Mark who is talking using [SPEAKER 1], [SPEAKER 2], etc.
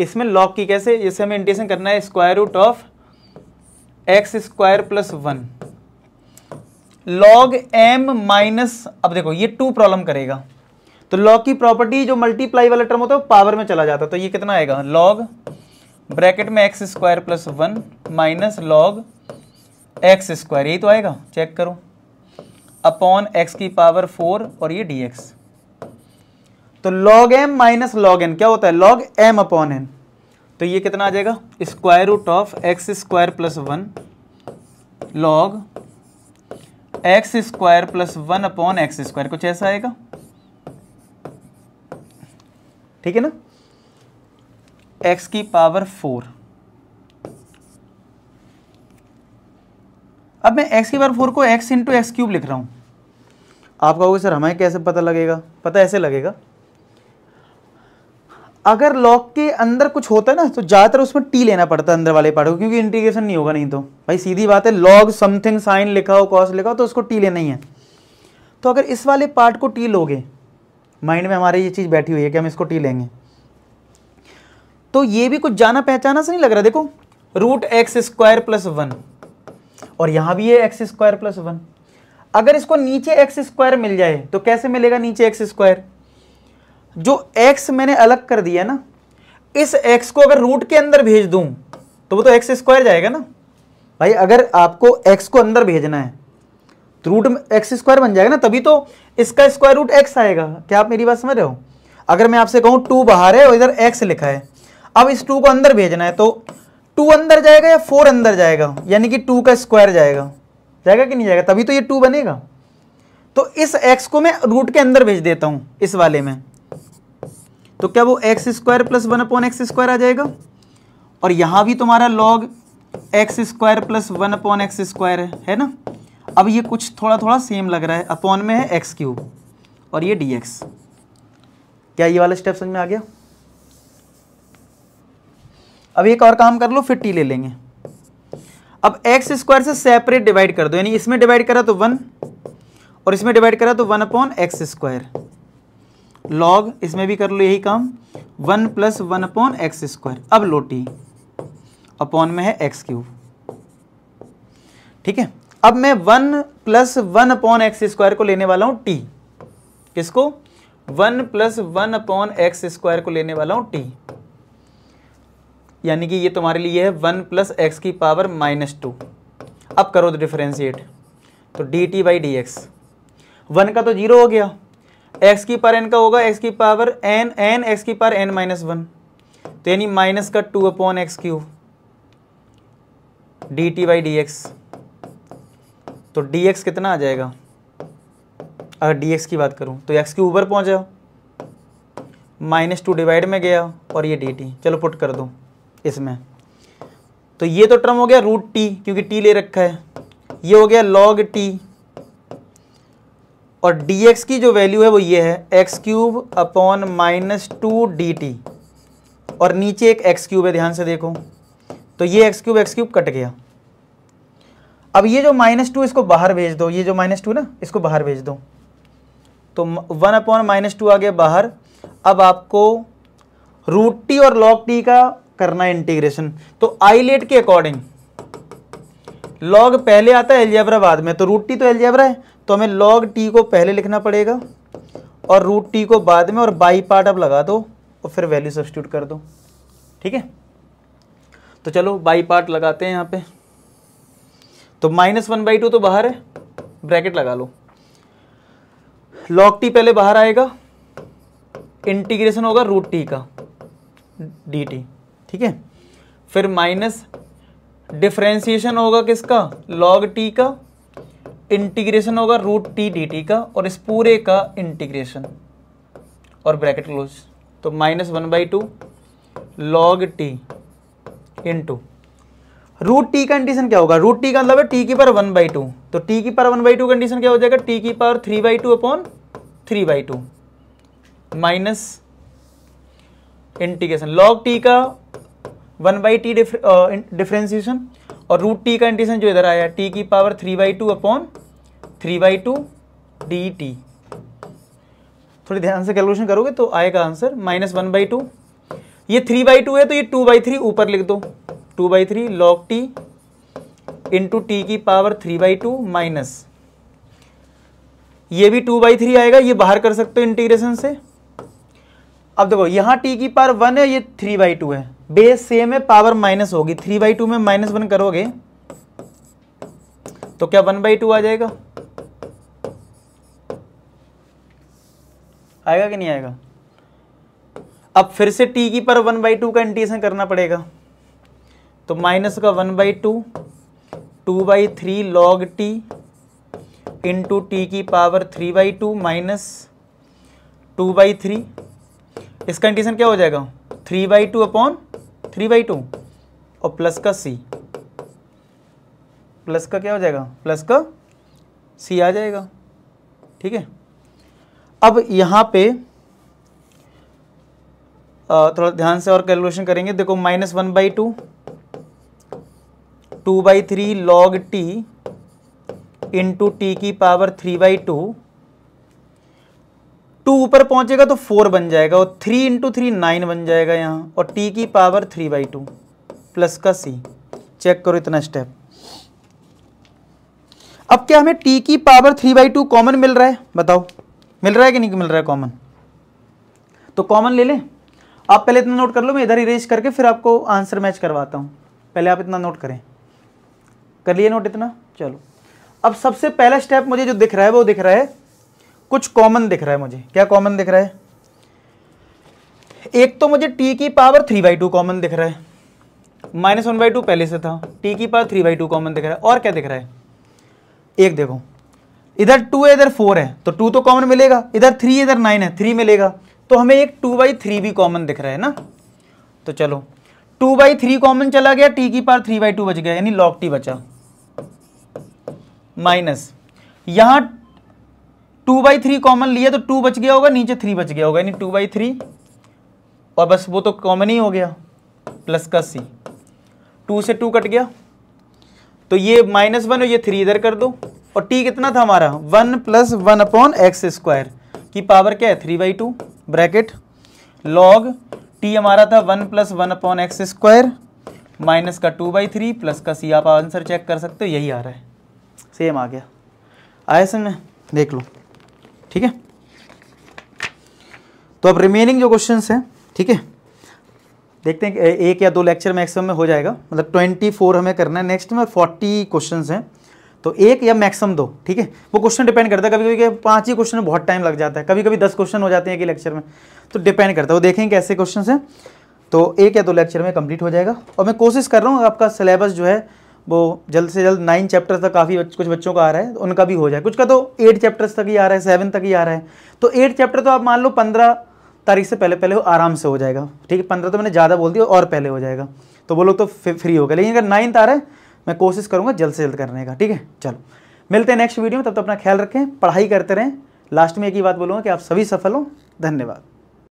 [SPEAKER 1] इसमें log की कैसे, जैसे हमें इंटीग्रेशन करना है square root of x square plus 1 log m minus, अब देखो ये 2 प्रॉब्लम करेगा, तो log की प्रॉपर्टी जो मल्टीप्लाई वाला टर्म होता है वो पावर में चला जाता है, तो ये कितना आएगा log ब्रैकेट में x square plus 1 minus log x square, यही तो आएगा, चेक करो, अपॉन एक्स की पावर 4 और ये dx। तो log m minus log n क्या होता है log m अपॉन n, तो ये कितना आ जाएगा square root of x square plus 1 log x square plus 1 upon x square, कुछ ऐसा आएगा, ठीक है ना, एक्स की पावर 4। अब मैं एक्स की पावर 4 को एक्स इंटू एक्स क्यूब लिख रहा हूं। आप कहोगे सर हमें कैसे पता लगेगा, पता ऐसे लगेगा, अगर लॉग के अंदर कुछ होता है ना तो ज्यादातर उसमें टी लेना पड़ता है अंदर वाले पार्ट को, क्योंकि इंटीग्रेशन नहीं होगा, नहीं तो भाई सीधी बात है, लॉग समथिंग साइन लिखा हो कॉस लिखा हो तो उसको टी लेना ही है। तो अगर इस वाले पार्ट को टी लोगे, माइंड में हमारे ये चीज बैठी हुई है कि हम इसको टी लेंगे, तो ये भी कुछ जाना पहचाना से नहीं लग रहा, देखो रूट एक्स स्क्वायर प्लस 1 और यहां भी है एक्स स्क्वायर प्लस 1। अगर इसको नीचे एक्स स्क्वायर मिल जाए तो कैसे मिलेगा नीचे एक्स स्क्वायर, जो x मैंने अलग कर दिया ना, इस x को अगर रूट के अंदर भेज दूं तो वो तो एक्स स्क्वायर जाएगा ना भाई। अगर आपको x को अंदर भेजना है तो रूट में एक्स स्क्वायर बन जाएगा ना, तभी तो इसका स्क्वायर रूट x आएगा। क्या आप मेरी बात समझ रहे हो? अगर मैं आपसे कहूं 2 बाहर है और इधर x लिखा है, अब इस 2 को अंदर भेजना है तो 2 अंदर जाएगा या 4 अंदर जाएगा, यानी कि 2 का स्क्वायर जाएगा, जाएगा कि नहीं जाएगा, तभी तो ये 2 बनेगा। तो इस x को मैं रूट के अंदर भेज देता हूं इस वाले में, तो क्या वो x square plus 1 upon x square आ जाएगा, और यहां भी तुम्हारा log x square plus 1 upon x square है ना। अब ये कुछ थोड़ा थोड़ा सेम लग रहा है, अपॉन में है एक्स क्यूब और ये dx। क्या ये वाला स्टेप समझ में आ गया? अब एक और काम कर लो, फिर टी ले लेंगे। अब एक्स स्क्वायर से सेपरेट डिवाइड कर दो, यानी इसमें डिवाइड करा तो 1 और इसमें डिवाइड करा तो 1 अपॉन एक्स स्क्वायर, लॉग इसमें भी कर लो यही काम, 1 प्लस 1 अपॉन एक्स स्क्वायर। अब लो टी, अपॉन में है एक्स क्यूब, ठीक है। अब मैं 1 प्लस 1 अपॉन एक्स स्क्वायर को लेने वाला हूं टी, किसको 1 प्लस 1 अपॉन एक्स स्क्वायर को लेने वाला हूं टी, यानी कि ये तुम्हारे लिए है 1 प्लस एक्स की पावर -2। अब करो तो डिफरेंशिएट, तो D T by D x, 1 का तो 0 हो गया, एक्स की पावर n का होगा एक्स की पावर n, एक्स की पावर n माइनस 1, तो यानी माइनस का 2 upon x cube D T by D x. तो dx कितना आ जाएगा, अगर dx की बात करूं तो x के ऊपर पहुंचा, -2 डिवाइड में गया और ये dt, चलो पुट कर दो इसमें, तो ये तो टर्म हो गया रूट t क्योंकि t ले रखा है, ये हो गया log t, और dx की जो वैल्यू है वो ये है एक्स क्यूब अपॉन -2 dt, और नीचे एक एक्स क्यूब है, ध्यान से देखो, तो ये एक्स क्यूब कट गया। अब ये जो -2 इसको बाहर भेज दो, ये जो -2 ना इसको बाहर भेज दो, तो 1 अपॉन -2 आ गया बाहर। अब आपको रूट टी और log t का करना है इंटीग्रेशन, तो आइलेट के अकॉर्डिंग log पहले आता है एलजेब्रा बाद में, तो रूट टी तो एलजेब्रा है, तो हमें log t को पहले लिखना पड़ेगा और रूट टी को बाद में, और बाई पार्ट अब लगा दो और फिर वैल्यू सब्स्टिट्यूट कर दो, ठीक है। तो चलो बाई पार्ट लगाते हैं यहाँ पे, तो -1/2 तो बाहर है, ब्रैकेट लगा लो, log t पहले बाहर आएगा, इंटीग्रेशन होगा रूट टी का dt, ठीक है, फिर माइनस डिफरेंशिएशन होगा किसका log t का, इंटीग्रेशन होगा रूट टी dt का, और इस पूरे का इंटीग्रेशन और ब्रैकेट क्लोज, तो -1/2 log t into root T का कंडीशन क्या होगा, रूट टी का मतलब है टी की पावर 1/2, तो टी की पावर 1/2 कंडीशन क्या हो जाएगा, टी की power 3/2 upon 3/2 minus integration log T का 1/t डिफरेंशिएशन, और रूट टी का इंटीग्रेशन जो इधर आया टी की पावर 3/2 अपॉन 3/2 dt। थोड़ी ध्यान से कैलकुलेशन करोगे तो आएगा आंसर -1/2, ये 3/2 है तो ये 2/3 ऊपर लिख दो, 2/3 log t इंटू टी की पावर 3/2 माइनस ये भी 2/3 आएगा, ये बाहर कर सकते हो इंटीग्रेशन से। अब देखो यहां t की पावर 1 है, ये 3/2 है, बेस सेम है, पावर माइनस होगी, 3/2 में -1 करोगे तो क्या 1/2 आ जाएगा, आएगा कि नहीं आएगा। अब फिर से t की पावर 1/2 का इंटीग्रेशन करना पड़ेगा, तो माइनस का 1/2 2/3 log t इंटू टी की पावर 3/2 माइनस 2/3, इसका इंटीग्रेशन क्या हो जाएगा 3/2 अपॉन 3/2 और प्लस का c, प्लस का क्या हो जाएगा, प्लस का c आ जाएगा। ठीक है, अब यहां पे थोड़ा ध्यान से और कैलकुलेशन करेंगे। देखो -1/2 2/3 log t इंटू टी की पावर 3/2, 2 ऊपर पहुंचेगा तो 4 बन जाएगा और 3 इंटू 3 9 बन जाएगा यहां, और t की पावर 3/2 प्लस का c। चेक करो इतना स्टेप। अब क्या हमें t की पावर 3/2 कॉमन मिल रहा है, बताओ मिल रहा है कि नहीं मिल रहा है कॉमन, तो कॉमन ले लें। आप पहले इतना नोट कर लो, मैं इधर इरेज करके फिर आपको आंसर मैच करवाता हूं, पहले आप इतना नोट करें। कर लिए नोट इतना, चलो। अब सबसे पहला स्टेप मुझे जो दिख रहा है वो दिख रहा है कुछ कॉमन दिख रहा है मुझे। क्या कॉमन दिख रहा है, एक तो मुझे t की पावर 3/2 कॉमन दिख रहा है, -1/2 पहले से था, t की पावर 3/2 कॉमन दिख रहा है। और क्या दिख रहा है, एक देखो इधर 2 है इधर 4 है तो 2 तो कॉमन मिलेगा, इधर 3 इधर 9 है 3 मिलेगा, तो हमें एक 2/3 भी कॉमन दिख रहा है ना। तो चलो 2/3 कॉमन चला गया, t की पावर 3/2 बच गया, यानी log t बचा, माइनस यहां 2/3 कॉमन लिया तो 2 बच गया होगा, नीचे 3 बच गया होगा, यानी 2/3 और बस वो तो कॉमन ही हो गया, प्लस का c, 2 से 2 कट गया तो ये -1 और ये 3 इधर कर दो, और t कितना था हमारा 1 + 1/x² की पावर क्या है 3/2 ब्रैकेट log t हमारा था 1 + 1/x² माइनस का 2/3 प्लस का c। आप आंसर चेक कर सकते हो, यही आ रहा है, सेम आ गया, आया समझ में, देख लो। ठीक है, तो अब रिमेनिंग जो क्वेश्चंस हैं, ठीक है, देखते हैं कि 1 या 2 लेक्चर मैक्सिमम में हो जाएगा, मतलब 24 हमें करना है नेक्स्ट में, 40 क्वेश्चंस हैं, तो 1 या मैक्सिमम 2। ठीक है, वो क्वेश्चन डिपेंड करता है, कभी कभी 5 ही क्वेश्चन में बहुत टाइम लग जाता है, कभी कभी 10 क्वेश्चन हो जाते हैं एक लेक्चर में, तो डिपेंड करता है, वो देखेंगे कैसे क्वेश्चन हैं। तो 1 या 2 लेक्चर में कंप्लीट हो जाएगा, और मैं कोशिश कर रहा हूँ आपका सिलेबस जो है वो जल्द से जल्द 9 चैप्टर्स तक, काफ़ी कुछ बच्चों का आ रहा है तो उनका भी हो जाए, कुछ का तो 8 चैप्टर्स तक ही आ रहा है, 7 तक ही आ रहा है, तो 8 चैप्टर तो आप मान लो 15 तारीख से पहले पहले आराम से हो जाएगा। ठीक है, 15 तो मैंने ज़्यादा बोल दिया, और पहले हो जाएगा, तो वो लोग तो फ्री हो गए, लेकिन अगर 9th आ रहा है मैं कोशिश करूँगा जल्द से जल्द करने का। ठीक है, चलो मिलते हैं नेक्स्ट वीडियो में, तब तक अपना ख्याल रखें, पढ़ाई करते रहें। लास्ट में एक ही बात बोलूँगा कि आप सभी सफल हों। धन्यवाद।